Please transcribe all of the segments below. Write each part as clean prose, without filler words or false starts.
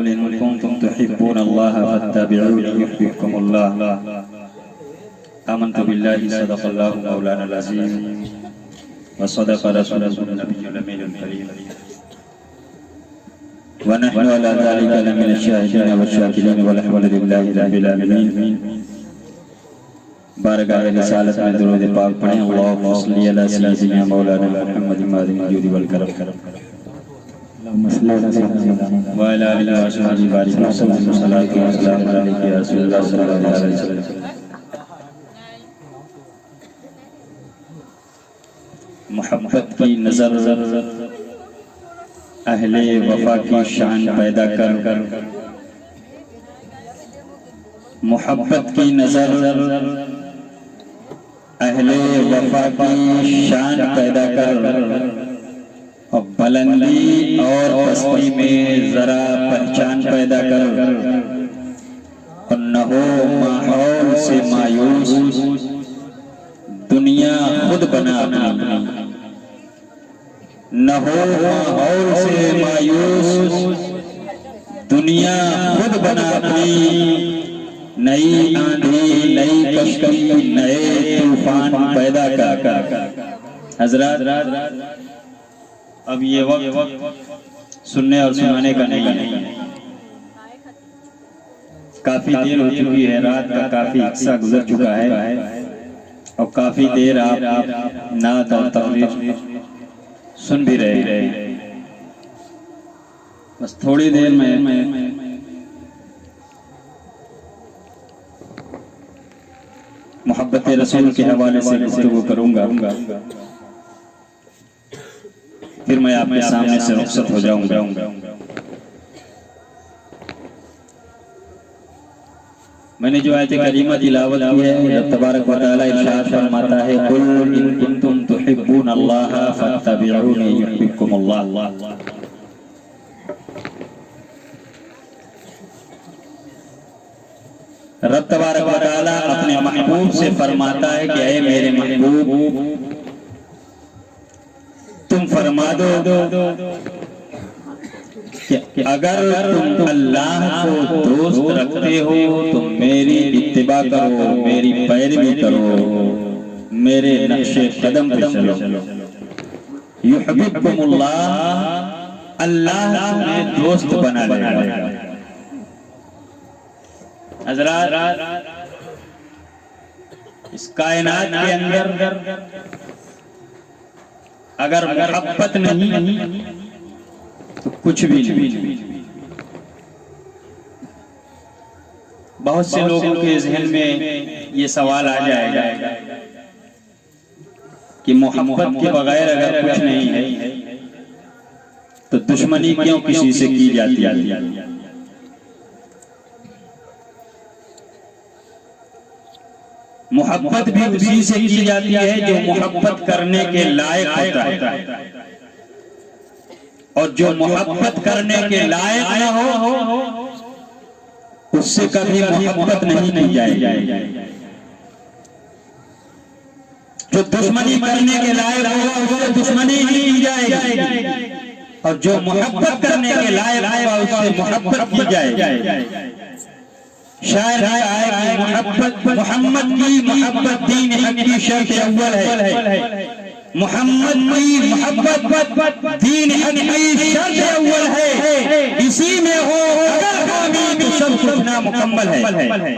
قل إن كنتم تحبون الله فاتبعوني يحببكم الله آمنت بالله صدق الله مولانا العظيم وصدق رسوله النبي الأمين الكريم ونحن على ذلك لمن الشاهدين والشاكرين والحمد لله رب العالمين بارگاہ رسالت میں درود پاک پڑھیں اللہم صلی علی سیدنا مولانا محمد مادن الجود والکرم وعلى آله وصحبه بارك وسلم والصلاة والسلام عليك يا رسول الله صلی اللہ علیہ وسلم. محبت کی نظر اہل وفا کی شان پیدا کر محبت کی نظر اہل وفا کی شان پیدا کر اور بلندی اور پستی میں ذرا پہچان پیدا کر اور نہ ہو ماحول سے مایوس دنیا خود بنا اپنی نہ ہو ماحول سے مایوس دنیا خود بنا اپنی نئی آندھی نئی کشتی نئے طوفان پیدا کر. حضرات اب یہ وقت سننے اور سنانے کا نہیں ہے. کافی دیر ہو چکی ہے, رات کا کافی عرصہ گزر چکا ہے اور کافی دیر آپ نعت اور تقریر سن بھی رہے ہیں. بس تھوڑی دیر میں محبت رسول کے حوالے سے گفتگو کروں گا, پھر میں آپ کے سامنے سے رخصت ہو جاؤں گا. میں نے جو آیت کریمہ تلاوت کی ہے, جب تبارک و تعالی ارشاد فرماتا ہے قل ان کنتم تحبون اللہ فاتبعونی یحببکم اللہ. رب تبارک و تعالی اپنے محبوب سے فرماتا ہے کہ اے میرے محبوب تم فرما دو کہ اگر تم اللہ کو دوست رکھتے ہو تو میری اتباع کرو, میری پیروی کرو, میرے نقش قدم پہ چلو. یحببکم اللہ, اللہ تمہیں دوست بنا لے گا. حضرات اس کائنات کے اندر اگر محبت نہیں تو کچھ بھی نہیں. بہت سے لوگوں کے ذہن میں یہ سوال آ جائے گا کہ محبت کے بغیر اگر کچھ نہیں ہے تو دشمنی کیوں کسی سے کی جاتی ہے. محبت بھی اسی سے کی جاتی ہے جو محبت کرنے کے لائق ہوتا ہے, اور جو محبت کرنے کے لائق نہ ہو اس سے کبھی محبت نہیں کی جائے گی. جو دشمنی کرنے کے لائق ہوگا اس سے دشمنی نہیں کی جائے گی, اور جو محبت کرنے کے لائق ہوگا اس سے محبت کی جائے گی. شاعر ہے محمد کی محبت دین حق کی شرط اول ہے. محمد کی محبت دین حق کی شرط اول ہے. اسی میں ہو اگر خامی تو سب کچھ نامکمل ہے.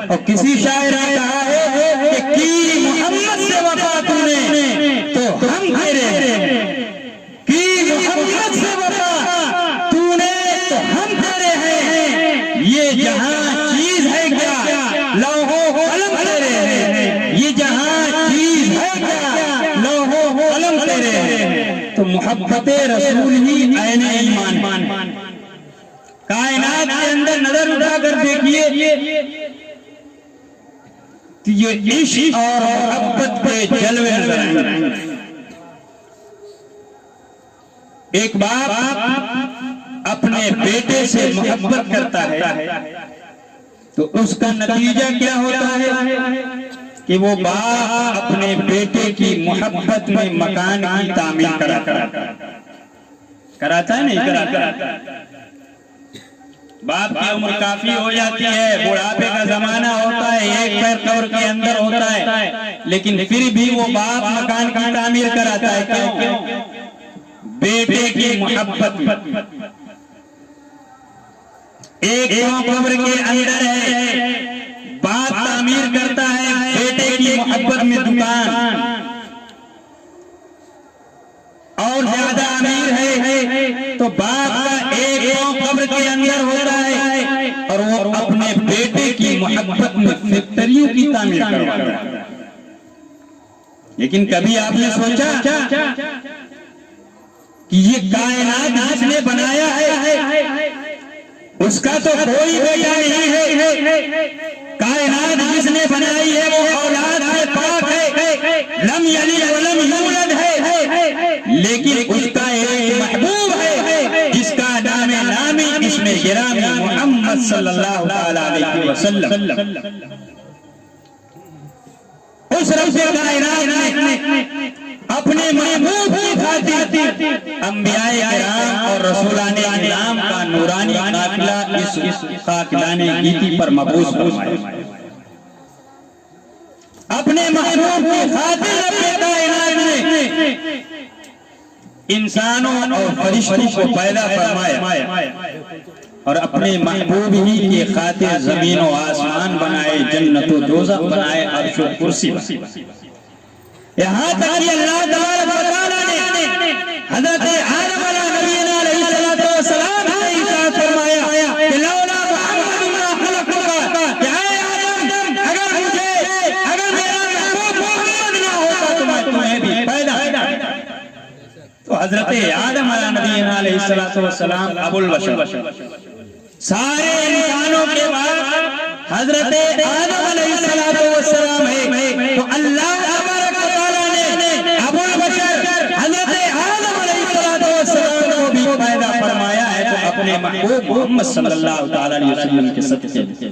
اور کسی شاعر نے کہا ہے کہ کی محمد سے وفا تو نے تو ہم تیرے ہیں, کی محمد سے وفا تو نے تو ہم تیرے ہیں. یہ جہاں چیز ہے کیا لوح و قلم تیرے ہیں, یہ جہاں چیز ہے کیا لوح و قلم تیرے ہیں. تو محبت رسول ہی عین ایمان. کائنات کے اندر نظر اٹھا کر دیکھیے کہ یہ عشق اور محبت کے جلوے نظر آئیں. ایک باپ اپنے بیٹے سے محبت کرتا ہے تو اس کا نتیجہ کیا ہوتا ہے کہ وہ باپ اپنے بیٹے کی محبت میں مکان کی تعمیر کراتا ہے. نہیں کراتا. باپ کی عمر کافی ہو جاتی ہے، بڑھاپے کا زمانہ ہوتا ہے، ایک پیر قبر کے اندر ہوتا ہے، لیکن پھر بھی وہ باپ مکان کی تعمیر کراتا ہے. کیوں؟ بیٹے کی محبت میں. ایک قبر کے اندر ہے، باپ تعمیر کرتا ہے بیٹے کی محبت میں دکان، اور زیادہ امیر ہے تو باپ کا ایک قبر کے اندر ہوتا ہے اور وہ اپنے بیٹے کی محبت میں فیکٹریوں کی تعمیر کرواتا ہے. لیکن کبھی آپ نے سوچا کہ یہ کائنات جس نے بنایا ہے اس کا تو کوئی بیٹا نہیں ہے، کائنات جس نے بنائی ہے وہ اولاد سے پاک ہے، لم یلد ولم یولد ہے، لیکن اس کا ایک محبوب ہے جس کا نام نامی اسم گرامی محمد صلی اللہ علیہ وسلم. اس رب کائنات نے اپنے محبوب کی خاطر انبیاء کرام اور رسولان اعظام کا نورانی قافلہ اس خاکدان گیتی پر مبعوث فرمایا. اپنے محبوب کی خاطر رب کائنات نے انسانوں اور فرشتوں کو پیدا فرمایا اور اپنے محبوب ہی کی خاطر زمین و آسمان بنائے، جنت و دوزخ بنائے، عرش و کرسی بنائے. یہاں تک کہ اللہ تبارک و تعالی نے حضرت آدم علیہ السلام سے ارشاد فرمایا کہ لولا محمد ما خلقتک، کہ اے آدم اگر میرا محبوب محمد نہ ہوتا تو میں تمہیں بھی پیدا. تو حضرت آدم علیہ السلام ابو البشر، سارے انسانوں کے بعد حضرت آدم علیہ السلام ہے. تو اللہ تبارک و تعالی نے ابو البشر حضرت آدم علیہ السلام کو بھی پیدا فرمایا ہے تو اپنے محبوب محمد صلی اللہ علیہ وسلم کے صدقے.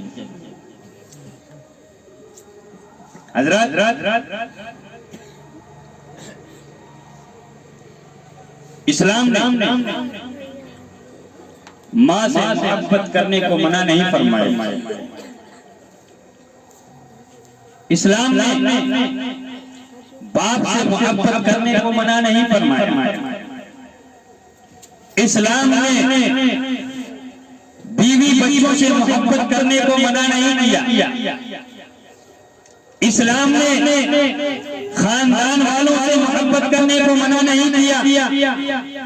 حضرت اسلام نے ماں سے محبت کرنے کو منع نہیں فرمایا. اسلام نے باپ سے محبت کرنے کو منع نہیں فرمایا. اسلام نے بیوی بچوں سے محبت کرنے کو منع نہیں کیا. اسلام نے خاندان والوں سے محبت کرنے کو منع نہیں کیا،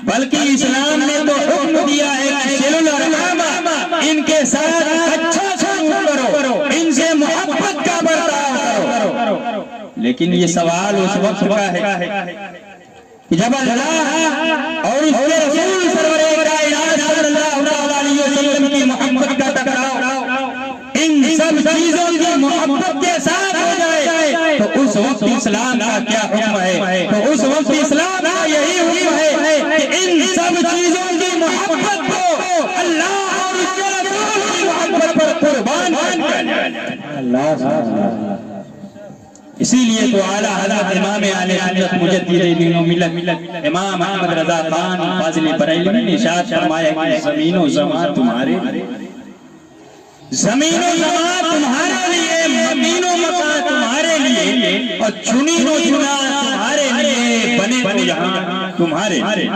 بلکہ اسلام نے تو حکم دیا ہے کہ صلو الارحام، ان کے ساتھ اچھا سلوک کرو، ان سے محبت کا برتاؤ کرو. لیکن یہ سوال اس وقت کا ہے کہ جب اللہ اور اس کے رسول سرور کائنات صلی اللہ علیہ وسلم کی محبت کا ٹکراؤ ان سب چیزوں کی محبت کے ساتھ ہو جائے تو اس وقت اسلام کا کیا حکم ہے؟ تو اس وقت اسلام کا یہی حکم ہے کہ ان سب چیزوں کی محبت کو اللہ اور اس کے رسول کی محبت پر قربان کیا جائے. اللہ اسی لیے تو اعلیٰ حضرت امام اہل سنت مجدد دین و ملت امام احمد رضا خان فاضل بریلوی نے ارشاد فرمایا کہ زمین و زمان تمہارے لیے، زمین و زمان تمہارے لیے، مکین و مکان تمہارے لیے، اور چنی و چنا تمہارے لیے، بنے تو یہاں تمہارے لیے.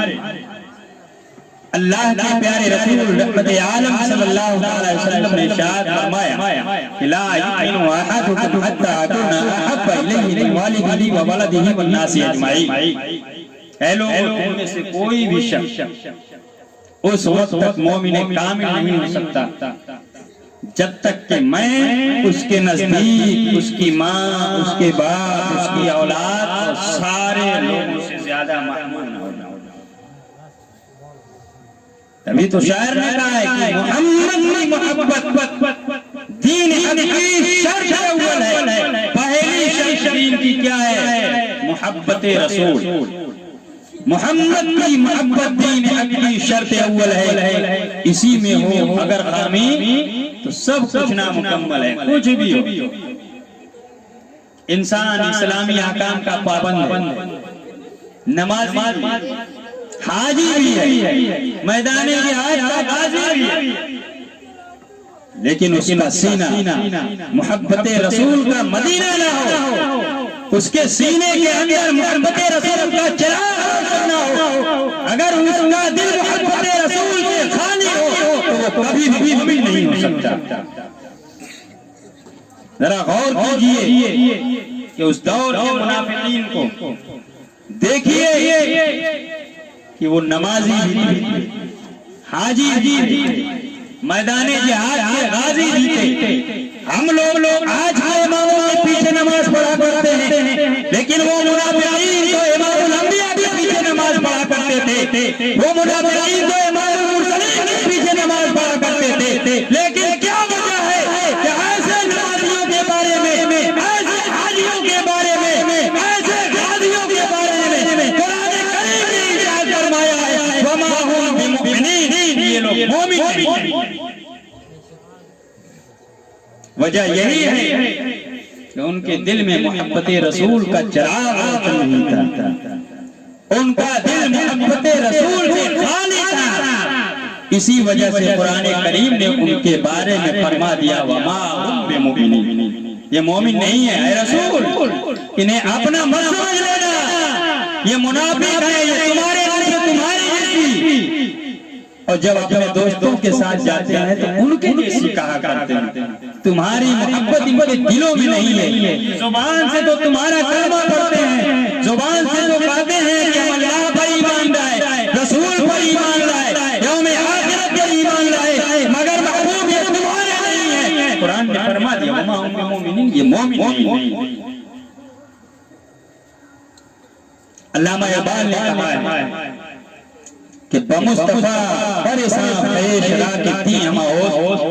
اللہ کے پیارے رسول رحمت عالم صلی اللہ علیہ وسلم نے ارشاد فرمایا کہ لا یؤمن احدکم حتی اکون احب الیہ من والدہ وولدہ والناس اجمعین. اے لوگوں، تم میں سے کوئی بھی شخص اس وقت تک مومن کامل نہیں ہو سکتا جب تک کہ میں اس کے نزدیک اس کی ماں، اس کے باپ، اس کی اولاد اور سارے لوگوں سے زیادہ محبوب نہ ہونا. تبھی تو شاعر نے کہا ہے کہ محمد کی محبت دین حق کی شرط اول ہے. پہلی شرط دین کی کیا ہے؟ محبت رسول. محمد کی محبت دین حق کی شرط اول ہے. اسی میں ہو اگر خامی تو سب کچھ نامکمل ہے. کچھ بھی ہو، انسان اسلامی احکام کا پابند ہے، نمازی حاجی بھی ہے، میدان جہاد کا غازی بھی ہے، لیکن اس کا سینہ محبت رسول کا مدینہ نہ ہو، اس کے سینے کے اندر محبت رسول کا چراغ نہ ہو، اگر اس کا دل محبت رسول کے خالی ہو تو وہ کبھی بھی مومن نہیں ہو سکتا۔ ذرا غور کیجئے کہ اس دور کے منافقین کو دیکھیے کہ وہ نمازی بھی، حاجی بھی، میدان جہاد کے غازی بھی تھے۔ ہم لوگ آج کے اماموں کے پیچھے نماز پڑھا کرتے ہیں، لیکن وہ منافقین تو امام الانبیاء کے پیچھے نماز پڑھا کرتے تھے، وہ منافقین تو امام المرسلین کے پیچھے نماز پڑھا کرتے تھے، لیکن کیا وجہ ہے کہ ایسے نمازیوں کے بارے میں، ایسے حاجیوں کے بارے میں، ایسے غازیوں کے بارے میں قرآن کریم نے ارشاد فرمایا ہے وما هم بمؤمنین، یہ لوگ مومن نہیں۔ وجہ یہی ہے کہ ان کے دل میں محبت رسول کا چراغ روشن نہیں تھا، ان کا دل محبت رسول سے خالی تھا۔ اسی وجہ سے قرآن کریم نے ان کے بارے میں فرما دیا وما هم بمؤمنین، یہ مومن نہیں ہے اے رسول، انہیں اپنا مت سمجھ لینا، یہ منافق ہے، یہ تمہارے جیسے تمہاری جیسی۔ اور جب اپنے دوستوں کے ساتھ جاتے ہیں تو ان کے جیسی کہا کرتے ہیں، تمہاری محبت ان کے دلوں میں نہیں ہے، زبان سے تو تمہارا کلمہ پڑھتے ہیں، زبان سے تو کہتے ہیں کہ ہم اللہ پر ایمان لائے، رسول پر ایمان لائے، یوم آخرت پر ایمان لائے، مگر محبوب یہ تمہارے نہیں ہے۔ قرآن نے فرما دیا وما هم بمؤمنین، یہ مومن نہیں۔ علامہ اقبال نے کہا ہے کہ بمصطفیٰ پریشان خیش راکتی ہماؤس،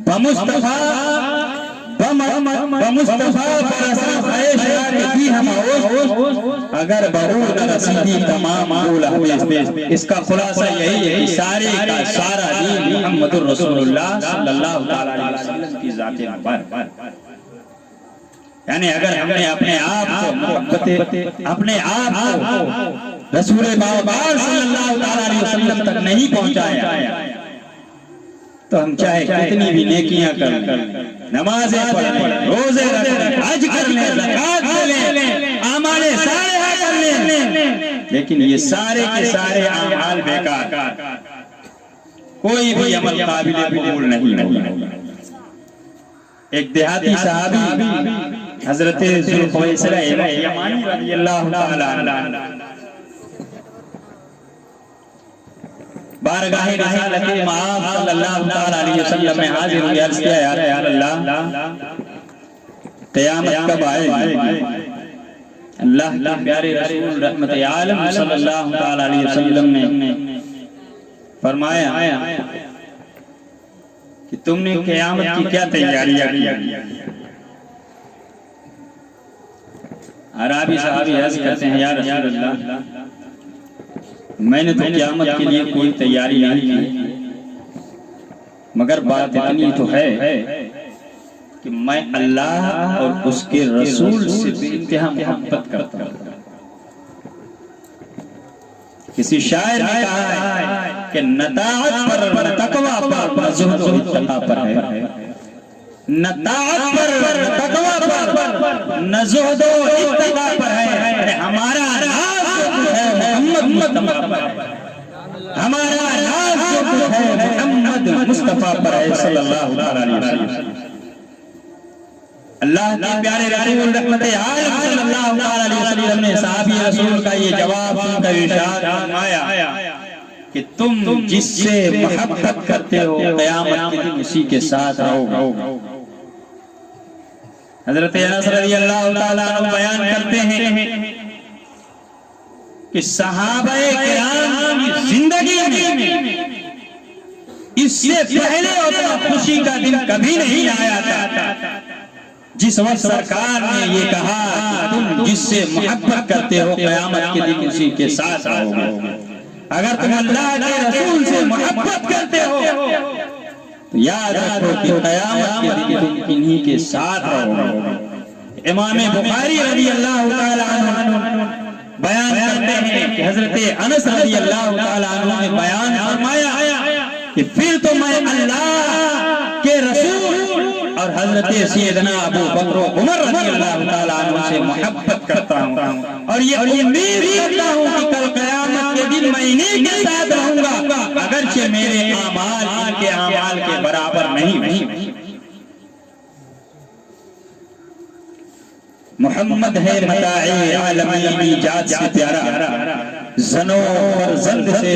بمصطفیٰ پریشان خیش راکتی ہماؤس، اگر بہور رسیدی تمام اول حدیث۔ اس کا خلاصہ یہی ہے کہ سارے کا سارا دین محمد الرسول اللہ صلی اللہ علیہ وسلم کی ذات مبارک، یعنی اگر ہم نے اپنے آپ کو محبت، اپنے آپ کو رسول بابار صلی اللہ علیہ وسلم تک نہیں پہنچایا تو ہم چاہے کتنی بھی نیکیاں کر لیں، نمازیں پڑھیں، روزے رکھیں، حج کر لیں، زکات دے لیں، اعمال صالحہ کر لیں، لیکن یہ سارے کے سارے اعمال بیکار، کوئی بھی عمل قابل قبول نہیں۔ ایک دیہاتی صحابی حضرت ذوالخویسرہ یمانی رضی اللہ تعالی عنہ بارگاہ رسالت مآب صلی اللہ علیہ وسلم میں حاضر ہوئے، عرض کیا یا اللہ قیامت کب آئے گی؟ اللہ کے پیارے رسول رحمت عالم صلی اللہ علیہ وسلم نے فرمایا کہ تم نے قیامت کی کیا تیاریاں کی؟ عربی صحابی عرض کرتے ہیں یا رسول اللہ میں نے تو قیامت کے لیے کوئی تیاری نہیں کی، مگر بات اتنی تو ہے کہ میں اللہ اور اس کے رسول سے بے انتہا محبت کرتا ہوں۔ کسی شاعر نے کہا ہے کہ نطاعت پر، تقوی پر، زہد و اتقا پر ہے، نطاعت پر، تقوی پر، زہد و اتقا پر ہے۔ ہمارا راز جو ہے محمد مصطفیٰ پر ہے، ہمارا راز جو ہے محمد مصطفیٰ پر ہے صلی اللہ علیہ وسلم۔ اللہ کے پیارے رسول رحمت عالم صلی اللہ علیہ وسلم نے صحابی رسول کا یہ جواب سن کر ارشاد فرمایا کہ تم جس سے محبت کرتے ہو قیامت کے دن اسی کے ساتھ رہو۔ حضرت انس رضی اللہ تعالیٰ عنہ بیان کرتے ہیں کہ صحابہ کرام کی زندگی میں اس سے پہلے اتنا خوشی کا دن کبھی نہیں آیا تھا جس وقت سرکار نے یہ کہا کہ تم جس سے محبت کرتے ہو قیامت کے دن اسی کے ساتھ رہو گے۔ اگر تم اللہ کے رسول سے محبت کرتے ہو تو یاد رکھو کہ قیامت کے دن تم انہی کے ساتھ رہو گے۔ امام بخاری رضی اللہ تعالیٰ عنہ بیان کرتے ہیں کہ حضرت انس رضی اللہ تعالیٰ عنہ نے بیان فرمایا کہ پھر تو میں اللہ کے رسول اور حضرت سیدنا ابو بکر و عمر رضی اللہ تعالیٰ عنہ سے محبت کرتا ہوں اور یہ امید کرتا ہوں کہ کل قیامت کے دن میں انہی کے ساتھ رہوں گا، اگرچہ میرے اعمال ان کے اعمال کے برابر نہیں۔ محمد ہے متاع عالمین ایجاد سے پیارا، زنو فرزند سے،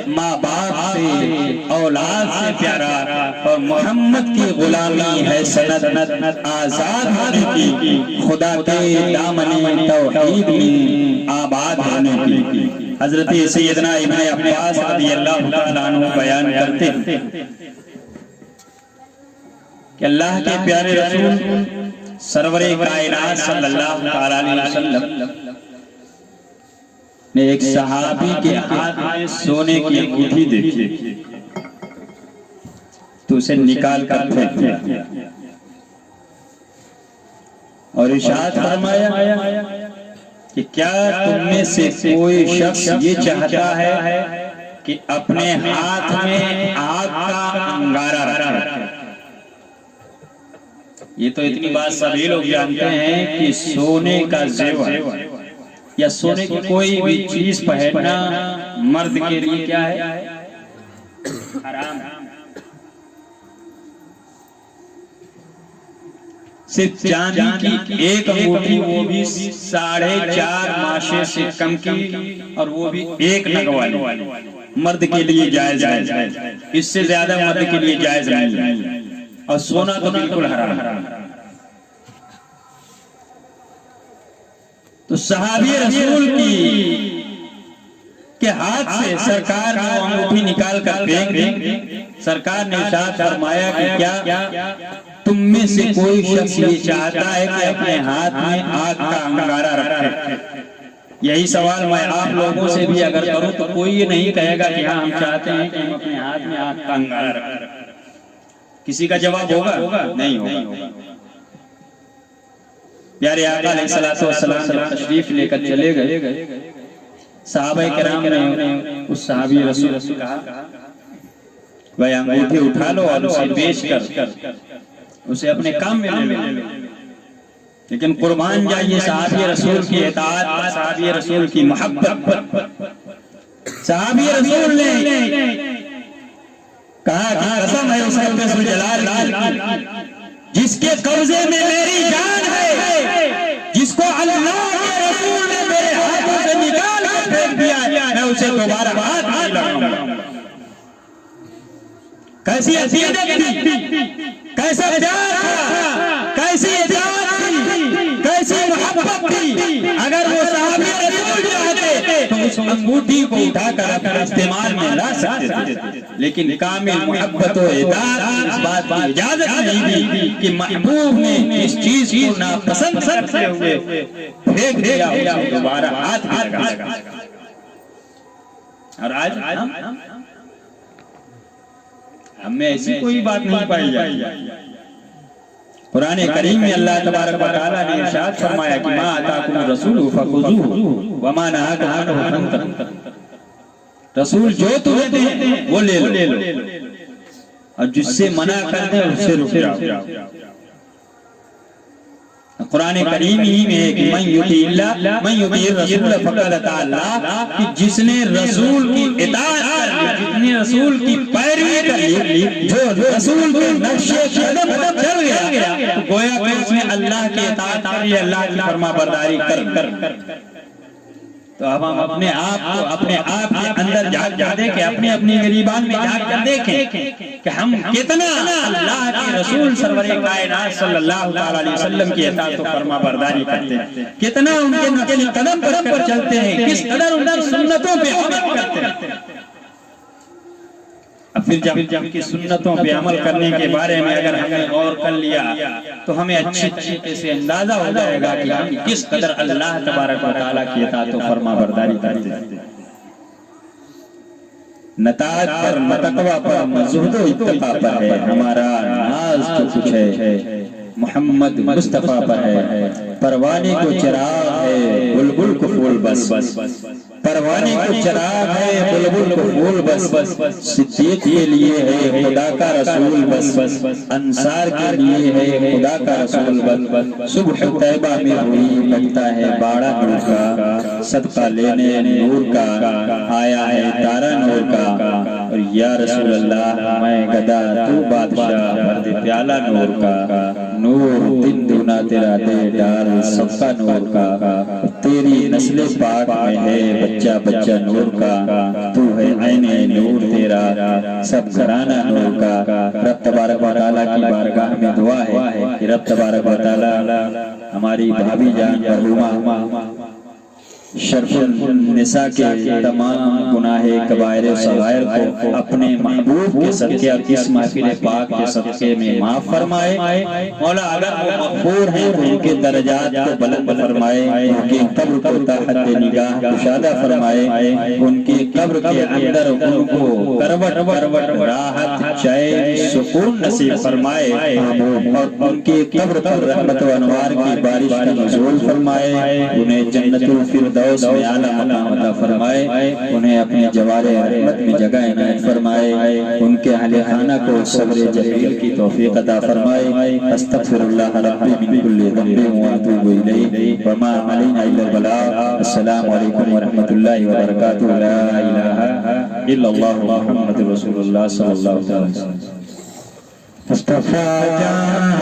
ماں باپ سے، اولاد سے پیارا، اور محمد کی غلامی ہے سند آزاد ہونے کی، خدا کے دامن توحید میں آباد ہونے کی۔ حضرت سیدنا ابن عباس رضی اللہ تعالیٰ عنہ بیان کرتے کہ اللہ کے پیارے رسول سرور کائنات صلی اللہ علیہ وسلم نے ایک صحابی کے ہاتھ میں سونے کی انگوٹھی دیکھی تو اسے نکال کر پھینک دیا اور ارشاد فرمایا کہ کیا تم میں سے کوئی شخص یہ چاہتا ہے کہ اپنے ہاتھ میں آگ کا انگارہ رکھے؟ یہ تو اتنی بات سبھی لوگ جانتے ہیں کہ سونے کا زیور یا سونے کی کوئی بھی چیز پہننا مرد کے لیے کیا ہے؟ حرام ہے۔ صرف چاندی کی ایک انگوٹھی، وہ بھی 4.5 ماشے سے کم کی، اور وہ بھی ایک نگ والی، مرد کے لیے جائز ہے، اس سے زیادہ مرد کے لیے جائز نہیں، اور سونا تو بالکل حرام ہے۔ تو صحابی رسول کے ہاتھ سے سرکار نے وہ انگوٹھی نکال کر پھینک دی۔ سرکار نے ارشاد فرمایا کہ کیا تم میں سے کوئی شخص یہ چاہتا ہے کہ اپنے ہاتھ میں آگ کا انگارہ رکھے؟ یہی سوال میں آپ لوگوں سے بھی اگر کروں تو کوئی یہ نہیں کہے گا کہ ہاں ہم چاہتے ہیں کہ ہم اپنے ہاتھ میں آگ کا انگارہ رکھیں۔ کسی کا جواب ہوگا؟ نہیں ہوگا۔ پیارے آقا علیہ الصلوۃ والسلام جب تشریف لے کر چلے گئے، صحابہ کرام نے اس صحابی رسول سے کہا بھائی انگوٹھی اٹھا لو اور اسے بیچ کر اسے اپنے کام میں لے لو، لیکن قربان جائیے صحابی رسول کی اطاعت، صحابی رسول کی محبت۔ صحابی رسول نے کہا کہ قسم ہے اس رب ذوالجلال کی جس کے قبضے میں میری جان ہے، جس کو اللہ کے رسول نے میرے ہاتھوں سے نکال کر پھینک دیا ہے، میں اسے دوبارہ ہاتھ نہیں لگاؤں گا۔ کیسی عقیدت تھی، کیسا پیار تھا، کیسی اطاعت تھی، کیسی محبت تھی۔ اگر وہ صحابی رسول چاہتے تو اس انگوٹھی کو اٹھا کر اپنے استعمال میں لا سکتے تھے، لیکن کامل محبت و اطاعت اس بات کی اجازت نہیں دی کہ محبوب نے اس چیز کو ناپسند کرتے ہوئے پھینک دیا، اسے دوبارہ ہاتھ لگا۔ اور آج ہم میں ایسی کوئی بات نہیں پائی جاتی۔ قرآن کریم میں اللہ تبارک و تعالیٰ نے ارشاد فرمایا کہ ما آتاکم الرسول فخذوہ وما نہاکم عنہ فانتہوا، رسول جو تمہیں دیں وہ لے لو اور جس سے منع کر دیں اس سے رک جاؤ۔ قرآن کریم ہی میں ہے کہ من یطیع اللہ من یطیع الرسول فقد اطاع اللہ، کہ جس نے رسول کی اطاعت کر لی، جس نے رسول کی پیروی کر لی، جو رسول کے نقش قدم پر چل گیا تو گویا کہ اس نے اللہ کی اطاعت کی، اللہ کی فرما برداری کر۔ تو اب ہم اپنے آپ کو اپنے آپ کے اندر جھانک کر دیکھیں، اپنے اپنی گریبان میں جھانک کر دیکھیں کہ ہم کتنا اللہ کے رسول سرور کائنات صلی اللہ علیہ وسلم کی اطاعت و فرما برداری کرتے ہیں، کتنا ان کے نقش قدم پر چلتے ہیں، کس قدر ان کی سنتوں پہ عمل کرتے ہیں۔ اب پھر جب کی سنتوں پہ عمل کرنے کے بارے میں اگر ہم نے غور کر لیا تو ہمیں اچھی طریقے سے اندازہ ہو جائے گا کہ ہم کس قدر اللہ تبارک و تعالیٰ کی اطاعت و فرما برداری کرتے ہیں۔ نتاج پر، تقویٰ پر، زہد و اتقاء پر ہے ہمارا ناز تو کچھ ہے، محمد مصطفیٰ پر ہے، پروانے کو چراغ ہے، بلبل کو پھول بس، پروانے کو چراغ ہے، بلبل کو پھول بس، صدیق کے لیے ہے خدا کا رسول بس، انصار کے لیے ہے خدا کا رسول بس، صبح طیبہ میں ہوئی لگتا ہے باڑا نور کا، صدقہ لینے نور کا آیا ہے تارا نور کا، اور یا رسول اللہ میں گدا تو بادشاہ بھر دے پیالہ نور کا، نور دن دونا تیرا دے ڈال سب کا نور کا، تیری نسل پاک میں ہے بچہ بچہ نور کا، تو ہے عین نور تیرا سب گھرانہ نور کا۔ رب تبارک و تعالیٰ کی بارگاہ میں دعا ہے کہ رب تبارک و تعالیٰ ہماری بھابی جان مرحومہ شرف النساء کے تمام گناہ کبائر و صغائر کو اپنے محبوب کے صدقے اس محفل پاک کے صدقے میں معاف فرمائے۔ مولا اگر وہ مغفور ہیں ان کے درجات کو بلند فرمائے، ان کے قبر کو تحت نگاہ کشادہ فرمائے، ان کے قبر کے اندر ان کو کروٹ راحت چین سکون نصیب فرمائے، اور ان کے قبر پر رحمت و انوار کی بارش کا نزول فرمائے، انہیں جنت الفردوس میں اعلیٰ مقام عطا فرمائے، انہیں اپنے جوار رحمت میں جگہ عنایت فرمائے، ان کے اہل خانہ کو صبر جلیل کی توفیق عطا فرمائے۔ استغفر اللہ ربی من کل ذنب واتوب الیہ وما علینا الا البلاغ۔ السلام علیکم ورحمۃ اللہ وبرکاتہ۔ لا الہ الا اللہ محمد رسول اللہ صلی اللہ علیہ وسلم۔ مصطفیٰ جان